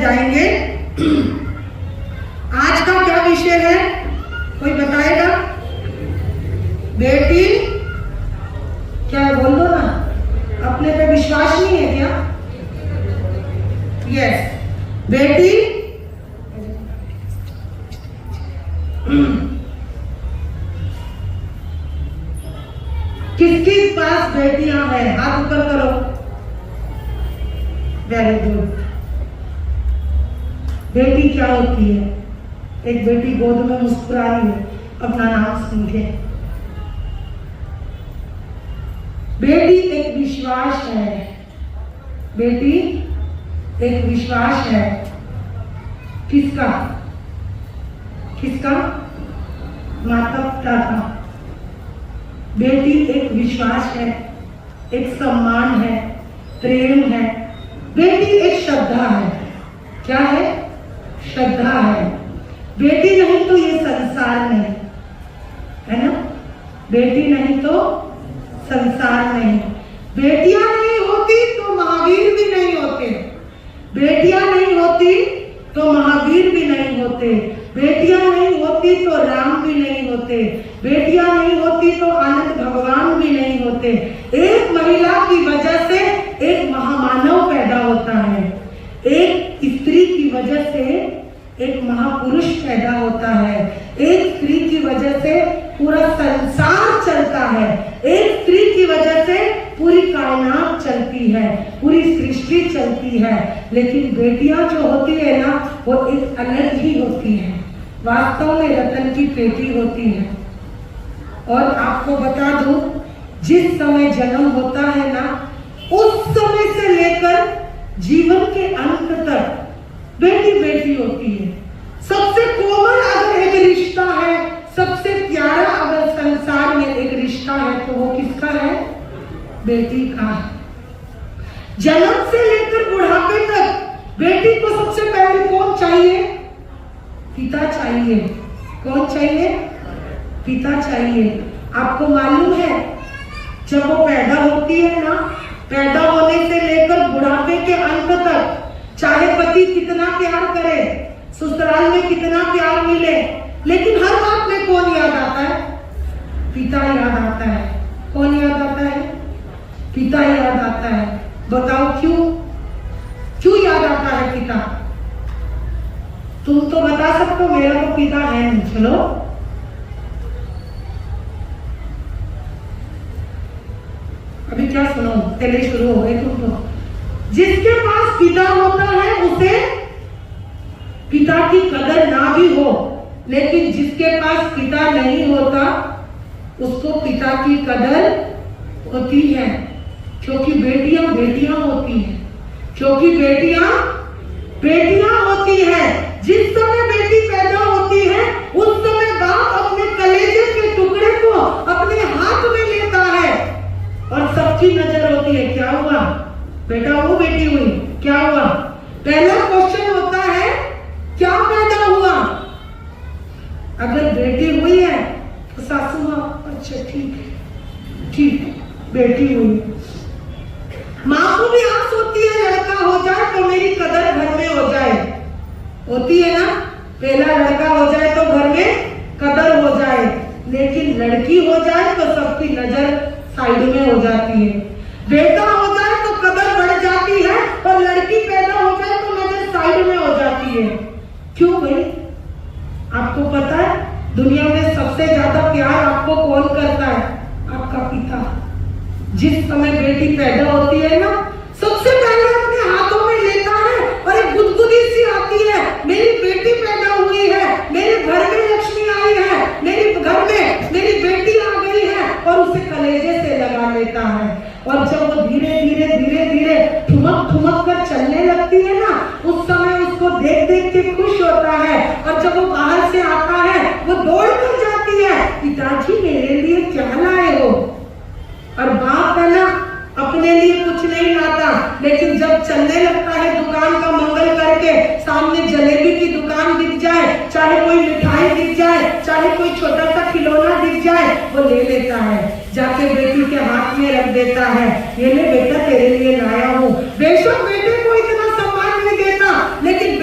जाएंगे। आज का क्या विषय है, कोई बताएगा? बेटी क्या है, बोल दो ना, अपने पे विश्वास नहीं है क्या? यस, बेटी किसके पास बेटियां हैं? हाथ ऊपर करो। Very good. बेटी क्या होती है? एक बेटी गोद में मुस्कुरा रही है, अपना नाम सुन के। बेटी एक विश्वास है, बेटी एक विश्वास है। किसका? किसका? माता पिता का। बेटी एक विश्वास है, एक सम्मान है, प्रेम है। बेटी एक श्रद्धा है। क्या है? श्रद्धा है। बेटी नहीं तो ये संसार नहीं, है ना? बेटी नहीं तो संसार नहीं। बेटियां नहीं होती तो महावीर भी नहीं होते। बेटियां नहीं होती तो महावीर भी नहीं होते। बेटियां नहीं होती तो राम भी नहीं होते। बेटियां नहीं होती तो आनंद भगवान भी नहीं होते। एक महिला की वजह से एक महामानव पैदा होता है। एक स्त्री की वजह से एक महापुरुष पैदा होता है। एक स्त्री की वजह से पूरा संसार चलता है। एक स्त्री की वजह से पूरी कायनात चलती है, पूरी सृष्टि चलती है। लेकिन बेटियां जो होती है ना, वो एक अलग ही होती है। वास्तव में रतन की पेटी होती है। और आपको बता दूं, जिस समय जन्म होता है ना, उस समय से लेकर जीवन के अंत तक बेटी बेटी होती है। सबसे कोमल अगर एक रिश्ता है, सबसे प्यारा अगर संसार में एक रिश्ता है, तो वो किसका है? बेटी का। जन्म से लेकर बुढ़ापे तक बेटी को सबसे पहले कौन चाहिए? पिता चाहिए। कौन चाहिए? पिता चाहिए। आपको मालूम है, जब वो पैदा होती है ना, पैदा होने से लेकर बुढ़ापे के अंत तक, चाहे पति कितना प्यार करे, ससुराल में कितना प्यार मिले, लेकिन हर बात में कौन याद आता है? पिता याद आता है। कौन याद आता है? पिता याद आता है। बताओ क्यों? क्यों याद आता है पिता? तुम तो बता सकते हो, मेरा तो पिता है नहीं। चलो, अभी क्या सुनो, पहले शुरू हो गए तुम तो। जिसके पास पिता होता है उसे पिता की कदर ना भी हो, लेकिन जिसके पास पिता नहीं होता उसको पिता की कदर होती है। क्योंकि बेटियां बेटियां होती हैं। क्योंकि बेटियां बेटियां होती है। जिस समय बेटी पैदा होती है, उस समय बाप अपने कलेजे के टुकड़े को अपने हाथ में लेता है और सबकी नजर होती है, क्या हुआ बेटा? वो बेटी हुई, क्या हुआ? पहला क्वेश्चन होता है, क्या पैदा हुआ? अगर बेटी हुई है तो सासू माँ, अच्छा ठीक है, ठीक, बेटी हुई। माँ को भी आस होती है, लड़का हो जाए तो मेरी कदर घर में हो जाए। होती है ना, पहला लड़का हो जाए तो घर में कदर हो जाए, लेकिन लड़की हो जाए तो सबकी नजर साइड में हो जाती है। बेटा हो जाए तो कदर बढ़ जाती है, और लड़की पैदा हो जाए तो नजर साइड में हो जाती है। क्यों भाई? आपको पता है दुनिया में सबसे ज्यादा प्यार आपको कौन करता है? आपका पिता। जिस समय बेटी पैदा होती है ना, सबसे पहले अपने हाथों में लेता है और एक गुदगुदी सी आती है, मेरी बेटी पैदा हुई है, मेरे घर में लक्ष्मी आई है, मेरे घर में मेरी बेटी आ गई है, और उसे कलेजे से लगा लेता है। और जब वो धीरे धीरे धीरे धीरे ठुमक ठुमक कर चलने लगती है ना, उस समय उसको देख देख के खुश होता है। और जब वो बाहर से आता है, वो दौड़ कर जाती है, पिताजी मेरे लिए क्या लाए हो? और बाप है ना, अपने लिए कुछ नहीं लाता, लेकिन जब चलने लगता है दुकान का मंगल करके, सामने जलेबी की दुकान दिख जाए, चाहे कोई मिठाई दिख जाए, चाहे कोई छोटा सा खिलौना दिख जाए, वो ले लेता है, जाके बेटी के हाथ में रख देता है, ये ले बेटा तेरे लिए लाया हूँ। बेशक बेटे को इतना सम्मान नहीं देता, लेकिन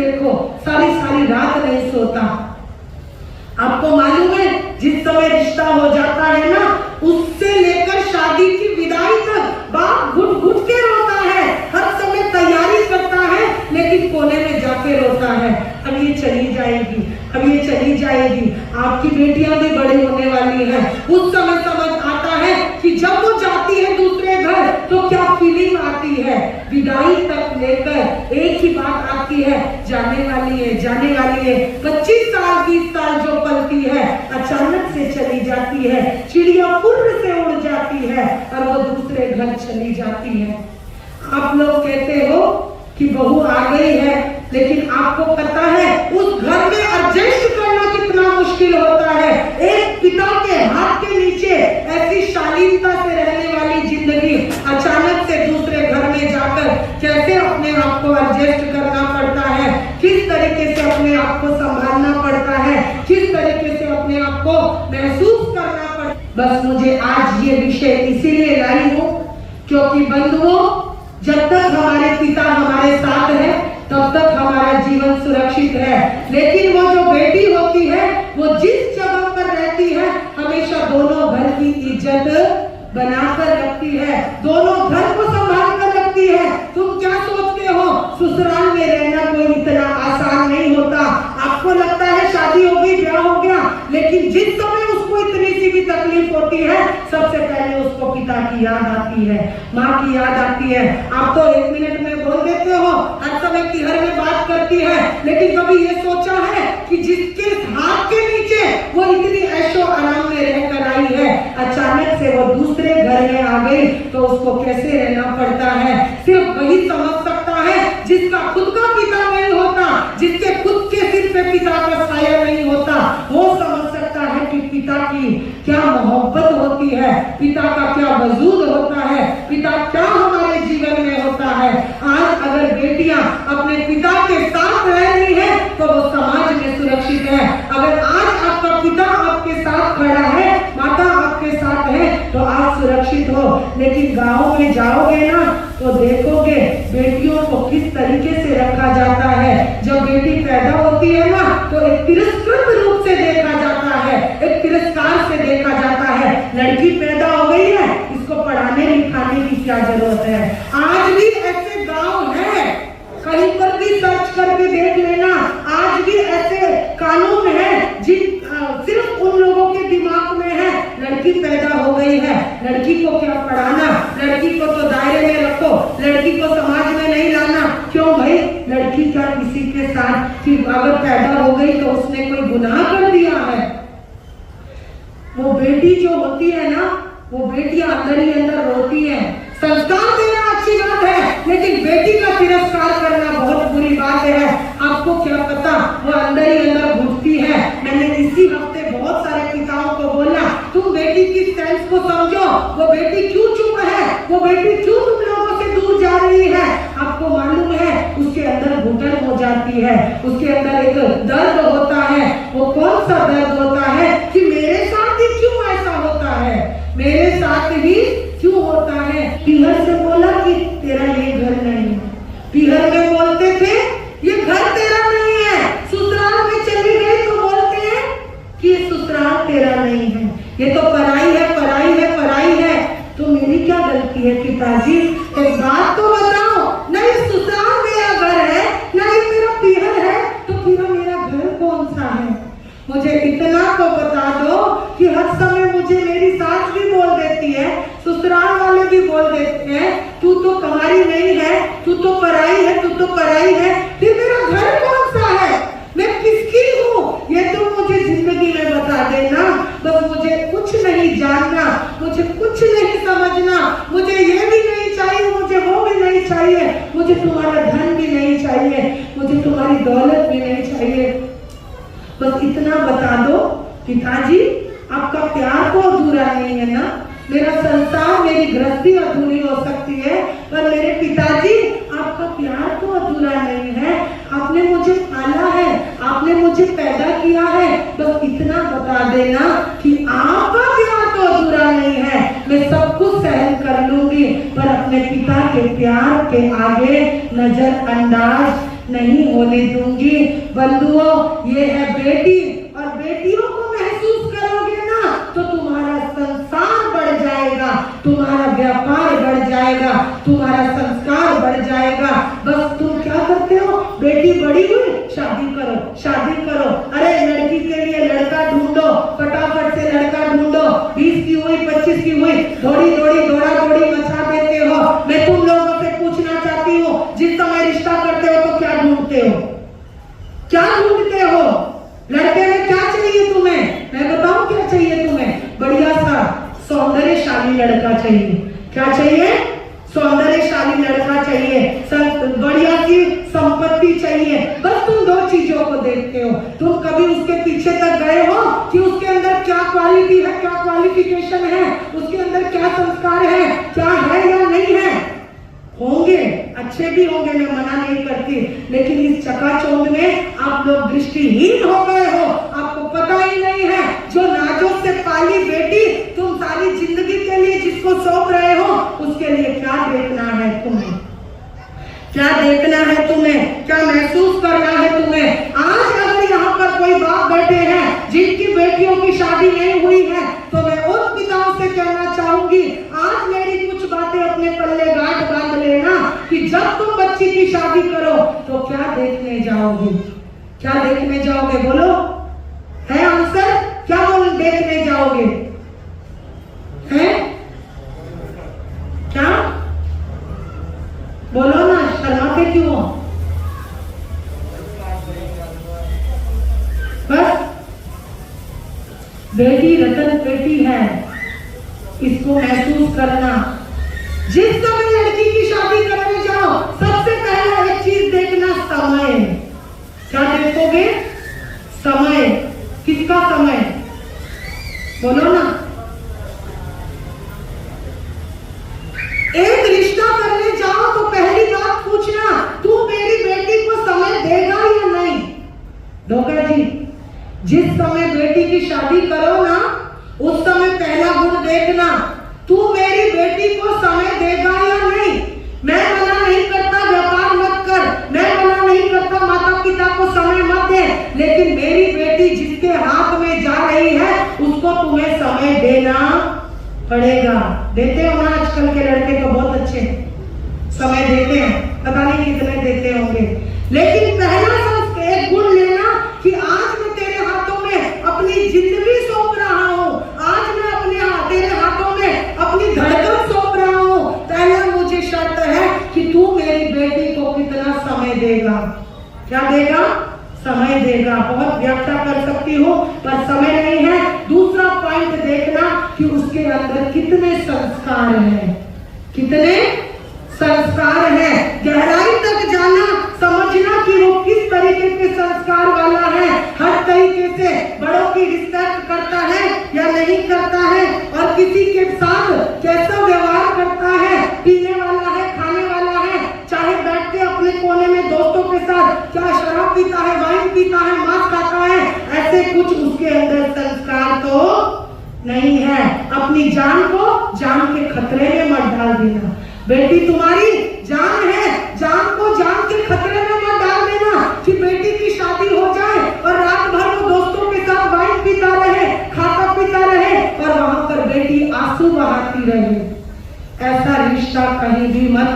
देखो, सारी सारी रात नहीं सोता। आपको मालूम है जिस समय रिश्ता हो जाता है ना, उससे लेकर शादी की विदाई तक बाप घुट घुट के रोता है, हर समय तैयारी करता है, लेकिन कोने में जाके रोता है, अब ये चली जाएगी, अब ये चली जाएगी। आपकी बेटियां भी बड़ी होने वाली हैं, उस समय समझ आता है कि जब वो जाती है दूसरे घर तो क्या फीलिंग आती है। विदाई तक लेकर एक ही बात आती है, जाने वाली है, जाने वाली है। 25 साल 20 साल जो पलती है, अचानक से चली जाती है, चिड़िया फुर्र से उड़ जाती है और वो दूसरे घर चली जाती है। आप लोग कहते हो कि बहू आ गई है, लेकिन आपको पता है उस घर में एडजस्ट करना कितना मुश्किल होता है। एक पिता के हाथ के नीचे ऐसी शालीनता से रहने वाली जिंदगी अचानक से दूसरे घर में जाकर कैसे अपने आप को एडजस्ट करना पड़ता है, किस तरीके से अपने आप को संभालना पड़ता है, किस तरीके से अपने आप को महसूस करना पड़ता है। बस मुझे आज ये विषय इसीलिए लाई हूँ क्योंकि बंधुओं, जब तक हमारे पिता हमारे साथ है तब तक हमारा जीवन सुरक्षित है, लेकिन वो जो बेटी होती है वो जिस जगह पर रहती है हमेशा दोनों घर की इज्जत बनाकर रखती है, दोनों घर को संभाल कर रखती है। तुम क्या सोचते हो ससुराल में रहना कोई इतना आसान नहीं होता। आपको लगता है शादी हो गई, ब्याह हो गया, लेकिन जिस समय उसको इतनी सी भी तकलीफ होती है सबसे पहले उसको पिता की याद आती है, माँ की याद आती है। आप तो 1 मिनट में बोल देते हो, हर समय की हर में बात करती है, लेकिन कभी ये सोचा है कि जिसके हाथ के नीचे वो इतनी ऐशो आराम में रहकर आई है, अचानक से वो दूसरे घर में आ गई तो उसको कैसे रहना पड़ता है। सिर्फ वही समझ सकता है जिसका खुद का पिता नहीं होता, जिसके खुद के सिर पे पिता का साया नहीं होता, वो समझ सकता है कि पिता की क्या मोहब्बत होती है, पिता का क्या वजूद होता है, पिता क्या हमारे जीवन में होता है। आज अगर बेटियां अपने पिता के साथ रह रही है तो वो समाज में सुरक्षित है। अगर आज आपका पिता आपके साथ खड़ा है, माता आपके साथ है, तो आप सुरक्षित हो। लेकिन गाँव में जाओगे ना तो देखोगे बेटियों को किस तरीके से रखा जाता है। जब बेटी पैदा होती है ना तो एक तिरस्कृत रूप से देखा जाता है, एक तिरस्कार से देखा जाता है। लड़की पैदा हो गई है, इसको पढ़ाने लिखाने की क्या जरूरत है। आज भी ऐसे गांव है, कहीं पर भी सर्च करके देख लेना, आज भी ऐसे कानून है जिन सिर्फ उन लोगों के दिमाग में है, लड़की पैदा हो गई है, लड़की को क्या पढ़ाना, लड़की को तो दायरे में रखो, लड़की को समाज में नहीं लाना। क्यों भाई, लड़की क्या किसी के साथ कि अगर पैदा हो गई तो उसने कोई गुनाह कर दिया है। वो बेटी जो होती है ना, वो बेटियां अंदर ही अंदर रोती है। संस्कार देना अच्छी बात है, लेकिन बेटी का तिरस्कार करना बहुत बुरी बात है। आपको क्या पता वो अंदर ही अंदर घुटती है। मैंने इसी हफ्ते बहुत सारे पिताओं को बोला, तुम बेटी की सेंस को समझो, वो बेटी क्यों चुप है, वो बेटी क्यों तुम लोगों से दूर जा रही है। आपको मालूम है उसके अंदर घुटन हो जाती है, उसके अंदर एक दर्द होता है। वो कौन सा दर्द होता है कि मेरे साथ ही क्यों ऐसा होता है, मेरे साथ ही क्यों होता है। पीहर से बोला कि तेरा ये घर नहीं है, पीहर में बोलते थे ये घर तेरा नहीं है, ससुराल में चली गई तो बोलते हैं कि ये ससुराल तेरा नहीं है, ये तो पराई है, पराई है, पराई है। तो मेरी क्या गलती है पिताजी, एक बात तो बताओ, नहीं ससुराल मेरा घर है, नहीं मेरा पीहर है, तो फिर मेरा घर कौन सा है। मुझे इतना तो बता दो कि हर समय मुझे मेरी सास भी बोल देती है, ससुराल वाले भी बोल देते हैं, तू तो कमारी नहीं है, तू तो पराई है, तू तो पराई है, फिर मेरा घर कौन सा है, मैं किसकी हूँ, ये तो मुझे जिंदगी में बता देना। बस मुझे कुछ नहीं जानना, मुझे कुछ नहीं समझना, मुझे ये भी नहीं चाहिए, मुझे वो भी नहीं चाहिए, मुझे तुम्हारा धन भी नहीं चाहिए, मुझे तुम्हारी दौलत भी नहीं चाहिए। बस इतना बता दो पिताजी, आपका प्यार तो अधूरा नहीं है ना। मेरा संसार, मेरी गृहस्थी अधूरी हो सकती है, पर मेरे पिताजी आपका प्यार तो अधूरा नहीं है। आपने मुझे पाला है, आपने मुझे पैदा किया है, बस इतना बता देना कि आपका प्यार तो अधूरा नहीं है। मैं सब कुछ सहन कर लूंगी, पर अपने पिता के प्यार के आगे नजरअंदाज नहीं होने दूंगी। बंधुओं, ये है बेटी, और बेटियों को महसूस करोगे ना तो तुम्हारा संसार बढ़ जाएगा, तुम्हारा व्यापार बढ़ जाएगा, तुम्हारा संस्कार बढ़ जाएगा। बस तुम क्या करते हो, बेटी बड़ी हुई शादी करो, शादी करो। अरे लड़की के लिए लड़का ढूंढो, फटाफट से लड़का ढूंढो, 20 की हुई 25 की हुई, दौड़ी दौड़ी दौड़ा दौड़ी मचा देते हो। मैं तुम लोगों से पूछना चाहती हूँ, जिस समय रिश्ता करते हो तो क्या ढूंढते हो, क्या ढूंढते हो? लड़के में क्या चाहिए तुम्हें? मैं बताऊं क्या चाहिए तुम्हें? बढ़िया सा सौंदर्यशाली लड़का चाहिए। क्या चाहिए? सौंदर्यशाली लड़का चाहिए, बढ़िया सी संपत्ति चाहिए। बस तुम दो चीजों को देखते हो। तुम कभी उसके पीछे तक गए हो कि उसके अंदर क्या क्वालिटी है, क्या क्वालिफिकेशन है, उसके अंदर क्या संस्कार है, क्या है या नहीं है? होंगे, अच्छे भी होंगे, मैं मना नहीं करती, लेकिन इस चकाचौंध में आप लोग दृष्टिहीन हो गए हो। आपको पता ही नहीं है, जो नाजुक से पाली बेटी तुम सारी जिंदगी के लिए जिसको सौंप रहे हो, उसके लिए क्या देखना है तुम्हें, क्या देखना है तुम्हें, क्या महसूस करना है तुम्हें। आज अगर यहाँ पर कोई बाप बैठे हैं जिनकी बेटियों की शादी नहीं हुई है, तो मैं उन पिताओं से कहना चाहूंगी, आज मेरी कुछ बातें अपने पल्ले गांठ बांध लेना कि जब तुम बच्ची की शादी करो तो क्या देखने जाओगे, क्या देखने जाओगे? बोलो, है आंसर? क्या बोल देखने जाओगे? है क्या? बोलो ना, शर्माते क्यों हो? बस बेटी रतन बेटी है, इसको महसूस करना। जिस समय लड़की की शादी करने जाओ, सबसे पहला एक चीज देखना, समय। क्या देखोगे? समय। किसका समय? बोलो ना। एक रिश्ता करने जाओ तो पहली बात पूछना, तू मेरी बेटी को समय देगा या नहीं? धोखा जी, जिस समय बेटी की शादी करो ना, उस समय पहला गुण देखना, तू मेरी बेटी को समय देगा या नहीं। मैं मना नहीं करता व्यापार मत कर, मैं मना नहीं करता माता पिता को समय मत दे, लेकिन मेरी बेटी जिसके हाथ में जा रही है उसको तुम्हें समय देना पड़ेगा। देते हो ना? आजकल के लड़के तो बहुत अच्छे समय देते हैं, पता नहीं कितने देते होंगे, लेकिन पहला एक गुण लेना कि आज मैं तेरे हाथों में अपनी जिंदगी सौंप रहा हूँ, आज मैं अपने तेरे हाथों में अपनी धड़कन सौंप रहा हूँ। पहला मुझे शर्त है कि तू मेरी बेटी को कितना समय देगा। क्या देगा? समय देगा। बहुत व्याख्या कर सकती हूँ पर समय नहीं है। दूसरा पॉइंट देखना कि उसके अंदर कितने संस्कार हैं, कितने संस्कार है। गहराई तक जाना, समझना कि वो किस तरीके के संस्कार वाला है, हर तरीके से बड़ों की रिस्पेक्ट करता है या नहीं करता है, और किसी के साथ कैसा व्यवहार करता है, पीने वाला है, खाने वाला है, चाहे बैठ के अपने कोने में दोस्तों के साथ क्या शराब पीता है, वाइन पीता है, मांस खाता है, ऐसे कुछ उसके अंदर संस्कार तो नहीं है। अपनी जान को जान के खतरे में मत डाल देना। बेटी तुम्हारी जान है, जान को जान के खतरे में मत डाल देना कि बेटी की शादी हो जाए और रात भर वो दोस्तों के साथ वाइन पीता रहे, खाता पीता रहे और वहां पर बेटी आंसू बहाती रहे। ऐसा रिश्ता कहीं भी मत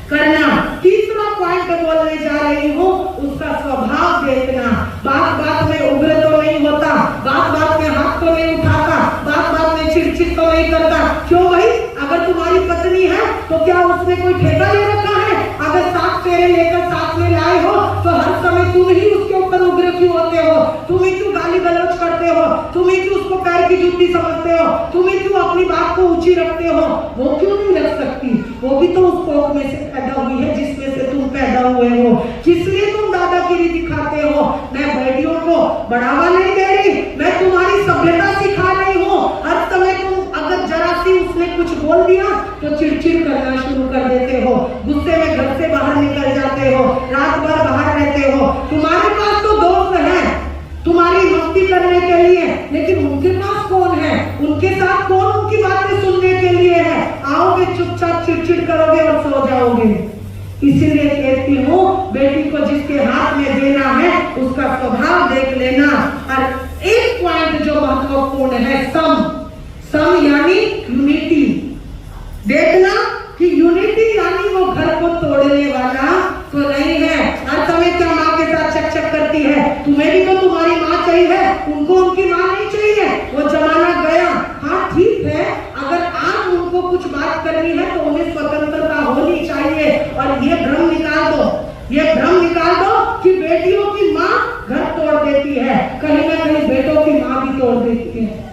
करना। तीसरा पॉइंट बोलने जा रही हूँ, उसका स्वभाव देखना। बात बात में उग्र तो नहीं होता, बात बात में हाथ तो नहीं उठाता, बात बात में चिड़चिड़ तो नहीं करता। क्यों भाई? अगर तुम्हारी पत्नी है तो क्या उसने कोई ठेका ले रखा है? अगर 7 फेरे लेकर साथ में लाए हो तो हर समय तुम ही उसके ऊपर उग्र क्यों होते हो? तुम ही क्यों गाली गलौज करते हो? तुम ही क्यों उसको पैर की जूती समझते हो? तुम ही क्यों अपनी बात को ऊंची रखते हो? वो क्यों नहीं रख सकती? वो भी तो उस कोख में से पैदा हुई है जिसमें से तुम पैदा हुए हो। किस लिए तुम दादागिरी दिखाते हो? मैं बेटियों को बढ़ावा नहीं दे रही, मैं तुम्हारी सभ्यता सिखा रही हूँ। हर समय तुम अगर जरा सी उसने कुछ बोल दिया तो चिड़चिड़ करना शुरू कर देते हो, गुस्से में घर से बाहर निकल जाते हो, रात भर बाहर रहते हो। तुम्हारे पास तो दोस्त हैं तुम्हारी मस्ती करने के लिए, लेकिन उनके पास कौन है? उनके साथ कौन उनकी बातें सुनने के लिए है? आओगे चुपचाप चिड़चिड़ करोगे और सो जाओगे। इसीलिए कहती हूँ बेटी को जिसके हाथ में देना है उसका स्वभाव देख लेना। और एक पॉइंट जो महत्वपूर्ण है, सम यानी यूनिटी। देखना कि यूनिटी यानी वो घर को तोड़ने वाला तो नहीं है। हर समय क्या माँ के साथ चक चक करती है, तुम्हें भी तो तुम्हारी माँ चाहिए, उनको उनकी माँ नहीं चाहिए, वो जमाना गया। हाँ ठीक है, अगर आप उनको कुछ बात करनी है तो उन्हें स्वतंत्रता होनी चाहिए। और ये भ्रम निकाल दो, ये भ्रम निकाल दो कि बेटियों की माँ घर तोड़ देती है, कहीं ना कहीं बेटों की माँ भी तोड़ देती है।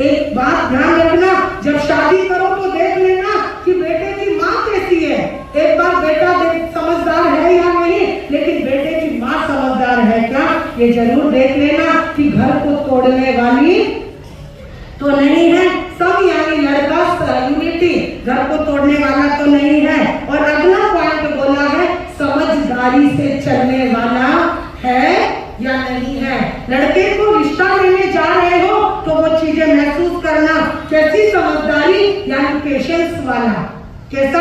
एक बात ध्यान रखना, जब शादी करो तो देख लेना कि बेटे की माँ कैसी है। एक बार बेटा समझदार है या नहीं, लेकिन बेटे की माँ समझदार है क्या, ये जरूर देख लेना कि घर को तोड़ने वाली तो नहीं है। सब यानी लड़का यूनिटी, घर को तोड़ने वाला तो नहीं है। और अगला पॉइंट बोला है, समझदारी से चलने वाला है या नहीं है। लड़के को रिश्ता लेने जा रहे हो तो वो चीजें महसूस करना, कैसी समझदारी यानी पेशेंस वाला। कैसा?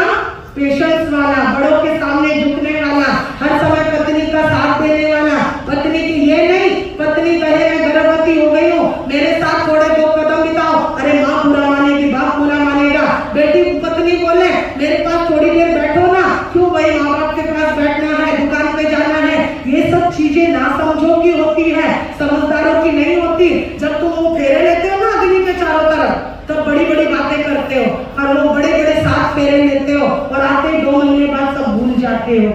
पेशेंस वाला, बड़ों के सामने झुकने वाला, हर समय पत्नी का साथ देने वाला। पत्नी की ये नहीं, पत्नी कहे मैं गर्भवती हो गई हूँ, मेरे साथ थोड़े 2 कदम बिताओ, अरे माँ बुरा मानेगी, बाप बुरा मानेगा। बेटी पत्नी बोले मेरे पास थोड़ी देर बैठो ना, क्यों भाई माँ बाप के पास बैठना है, दुकान पे जाना है। ये सब चीजें ना समझो की होती है, समझदारों की नहीं होती। जब तुम वो फेरे लेते हो ना अग्नि के चारों तरफ, तब बड़ी बड़ी बातें करते हो और वो बड़े बड़े 7 फेरे लेते हो और आते ही 2 महीने बाद सब भूल जाते हो।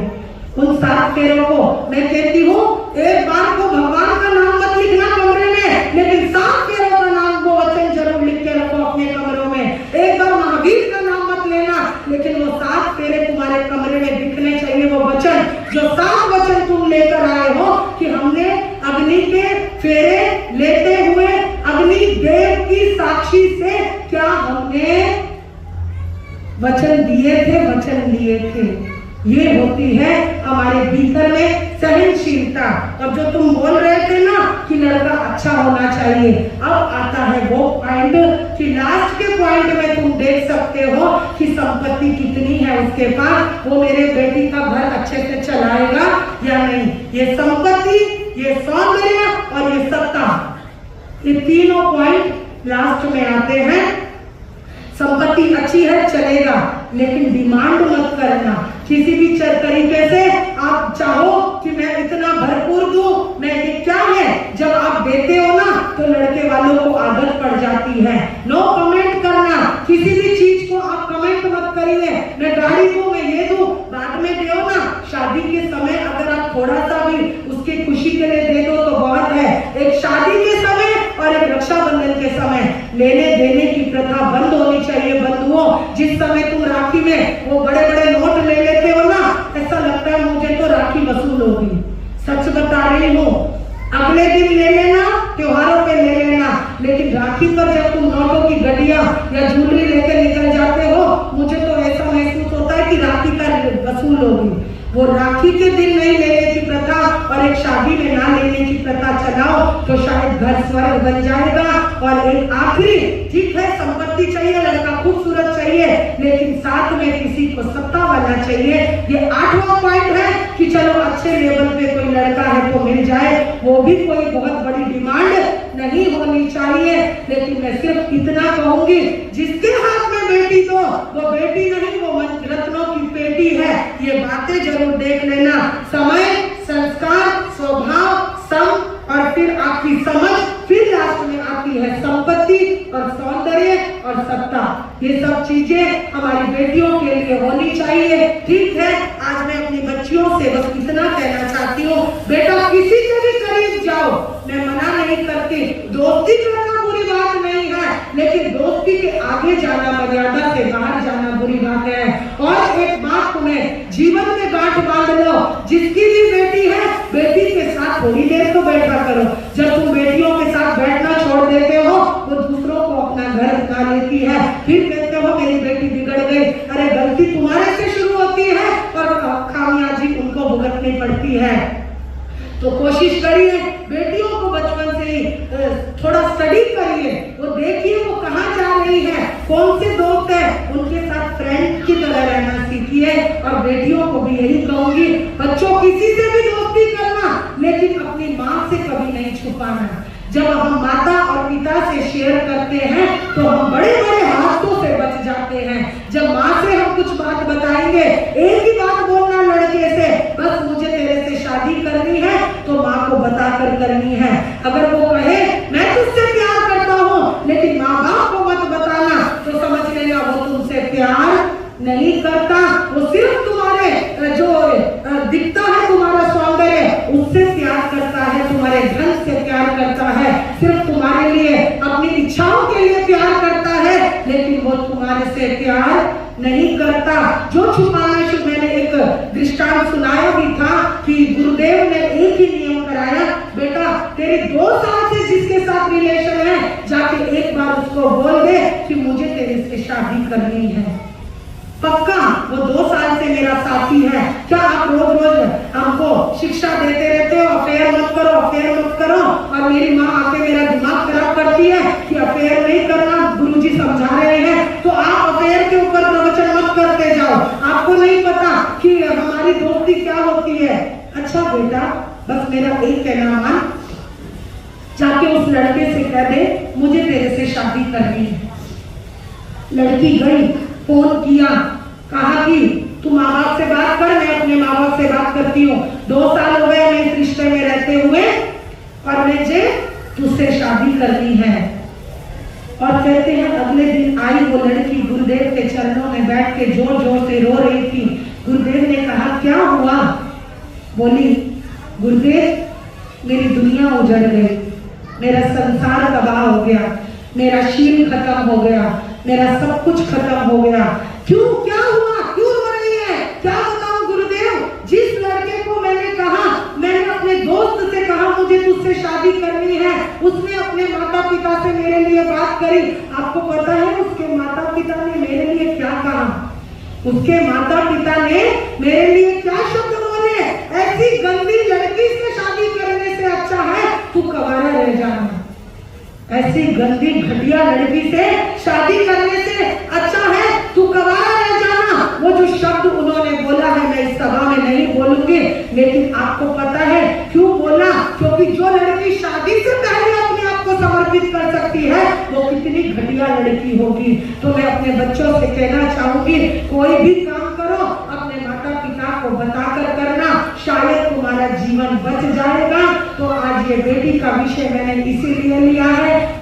उन 7 फेरों को मैं कहती हूँ, एक बार को भगवान का नाम मत लिखना कमरे में, लेकिन 7 फेरों का नाम वो वचन जरूर लिख के रखो अपने कमरों में। एक बार महावीर का नाम मत लेना, लेकिन वो 7 फेरे तुम्हारे कमरे में दिखने चाहिए। वो वचन, जो 7 वचन तुम लेकर आए हो कि हमने अग्नि के फेरे लेते हुए अग्नि देव की साक्षी से क्या हमने वचन दिए थे, वचन लिए थे। ये होती है हमारे भीतर में सहनशीलता। और जो तुम बोल रहे थे ना कि लड़का अच्छा होना चाहिए, अब आता है वो पॉइंट कि लास्ट के पॉइंट में तुम देख सकते हो कि संपत्ति कितनी है उसके पास, वो मेरे बेटी का घर अच्छे से चलाएगा या नहीं। ये संपत्ति, ये सौंदर्य और ये सत्ता, ये तीनों पॉइंट लास्ट में आते हैं। संपत्ति अच्छी है चलेगा, लेकिन डिमांड मत करना किसी भी तरीके से। आप चाहो कि मैं इतना भरपूर दूं, मैं ये क्या है, जब आप देते हो ना तो लड़के वालों को आदत पड़ जाती है। नो कमेंट करना, किसी भी चीज को आप कमेंट मत करिए। मैं गाड़ी दूं, मैं ये दूं, बाद में दो ना। शादी के समय अगर आप थोड़ा सा भी उसकी खुशी के लिए दे दो तो बहुत है। एक शादी के समय और एक रक्षाबंधन के समय लेने देने की प्रथा बंद होनी चाहिए। बंधुओं, जिस समय तुम राखी में वो बड़े बड़े नोट ले लेते हो ना, ऐसा लगता है मुझे तो राखी वसूल होगी। सच बता रही हूँ, अगले दिन ले लेना, त्योहारों पे ले लेना, लेकिन राखी पर जब तुम नोटों की गड्डियां या ज्वेलरी लेकर निकल जाते हो, मुझे तो ऐसा महसूस होता है कि राखी का वसूल होगी। वो राखी के दिन नहीं लेने की प्रथा और एक शादी में ना लेने की प्रथा चलाओ तो शायद घर स्वर्ग बन जाएगा। और एक आखिरी, ठीक है संपत्ति चाहिए, लड़का खूबसूरत चाहिए, लेकिन साथ में किसी को सत्ता वाला चाहिए। ये 8वां पॉइंट है कि चलो अच्छे लेवल पे कोई लड़का है तो मिल जाए, वो भी कोई बहुत बड़ी डिमांड नहीं होनी चाहिए। लेकिन मैं सिर्फ इतना कहूंगी, जिसके हाथ में बेटी दो वो बेटी नहीं, वो रत्नों की पेटी है। ये बातें जरूर देख लेना। समय, संस्कार, स्वभाव, सम और फिर आपकी समझ, फिर लास्ट में आती है संपत्ति और सौंदर्य और सत्ता। ये सब चीजें हमारी बेटियों के लिए होनी चाहिए। ठीक है, आज मैं अपनी बच्चियों से बस इतना कहना चाहती हूँ, बेटा किसी के भी करीब जाओ, मैं मना नहीं करती, दोस्ती करना बुरी बात नहीं है, लेकिन दोस्ती के आगे जाना, मर्यादा से बाहर जाना बुरी बात है। और एक बात तुम्हें जीवन में गांठ बांध लो, जिसकी भी बेटी है, बेटी के साथ थोड़ी देर तो बैठा करो। जब तुम बेटियों के साथ बैठना छोड़ देते हो, वो दूसरों को अपना घर बना लेती है, फिर कहते हो मेरी बेटी बिगड़ गई। अरे गलती तुम्हारे से शुरू होती है और खामियाजी उनको भुगतनी पड़ती है। तो कोशिश करिए, बेटियों को बचपन से ही थोड़ा स्टडी करिए, वो देखिए वो कहाँ जा रही है, कौन से दोस्त है, उनके साथ फ्रेंड की तरह रहना सीखिए। और बेटियों को भी यही कहूंगी, बच्चों किसी से भी दोस्ती करना, लेकिन अपनी माँ से कभी नहीं छुपाना। जब हम माता और पिता से शेयर करते हैं तो हम बड़े बड़े हादसों से बच जाते हैं। जब माँ से हम कुछ बात बताएंगे, एक ही बात बोलना लड़के से, बस मुझे तेरे से शादी करनी है, तो माँ को बताकर करनी है। अगर वो कहे मैं तुझसे प्यार करता हूँ लेकिन माँ बाप को मत बताना, तो समझ लेना वो तुमसे प्यार नहीं करता। वो सिर्फ तुम्हारे जो दिखता है तुम्हारा सौंदर्य, उससे प्यार करता है, तुम्हारे धन से प्यार करता है, सिर्फ तुम्हारे लिए अपनी इच्छाओं के लिए प्यार करता है, लेकिन वो तुम्हारे से प्यार नहीं करता। जो छुपाना, मैंने एक दृष्टांत सुनाया भी था कि गुरुदेव ने एक ही नियम कराया, बेटा तेरे 2 साल से जिसके साथ रिलेशन है, जाके एक बार उसको बोल दे कि मुझे तेरे से शादी करनी है। पक्का वो 2 साल से मेरा साथी है। क्या आप रोज रोज हमको शिक्षा देते रहते हो अफेयर मत करो, अफेयर मत करो, और मेरी माँ आके मेरा दिमाग खराब करती है कि अफेयर नहीं करना, गुरुजी समझा रहे हैं, तो आप अफेयर के ऊपर प्रवचन मत करते जाओ। आपको नहीं पता कि हमारी दोस्ती क्या होती है। अच्छा बेटा, बस मेरा एक कहना मान, जाके उस लड़के से कह दे मुझे तेरे से शादी करनी है। लड़की गई, फोन किया, कहा कि तू माँ बाप से बात कर, मैं अपने माँ बाप से बात करती हूँ। 2 साल हो गए मैं इस रिश्ते में रहते हुए और मुझे तुझसे शादी करनी है। और कहते हैं अगले दिन आई वो लड़की गुरुदेव के चरणों में बैठ के जोर जोर से रो रही थी। गुरुदेव ने कहा क्या हुआ? बोली गुरुदेव मेरी दुनिया उजड़ गई, मेरा संसार तबाह हो गया, मेरा शील खत्म हो गया, मेरा सब कुछ खत्म हो गया। क्यों, क्या हुआ, क्यों रो रही है? क्या बताऊं गुरुदेव, जिस लड़के को मैंने कहा, मैंने अपने दोस्त से कहा मुझे तुझसे शादी करनी है, उसने अपने माता पिता से मेरे लिए बात करी। आपको पता है उसके माता पिता ने मेरे लिए क्या कहा? उसके माता पिता ने मेरे लिए क्या शब्द बोले? ऐसी गंदी लड़की से शादी करने से अच्छा है तू कवारा रह जाना। ऐसी गंदी घटिया लड़की से शादी करने से अच्छा है तू कवारा रह जाना। वो जो शब्द उन्होंने बोला है मैं इस सभा में नहीं बोलूंगी, लेकिन आपको पता है क्यों बोला? क्योंकि जो लड़की शादी से पहले अपने आप को समर्पित कर सकती है वो कितनी घटिया लड़की होगी। तो मैं अपने बच्चों से कहना चाहूंगी, कोई भी काम करो अपने माता पिता को बताकर करना, शायद तुम्हारा जीवन बच जाएगा। तो आज ये बेटी का विषय मैंने इसीलिए लिया है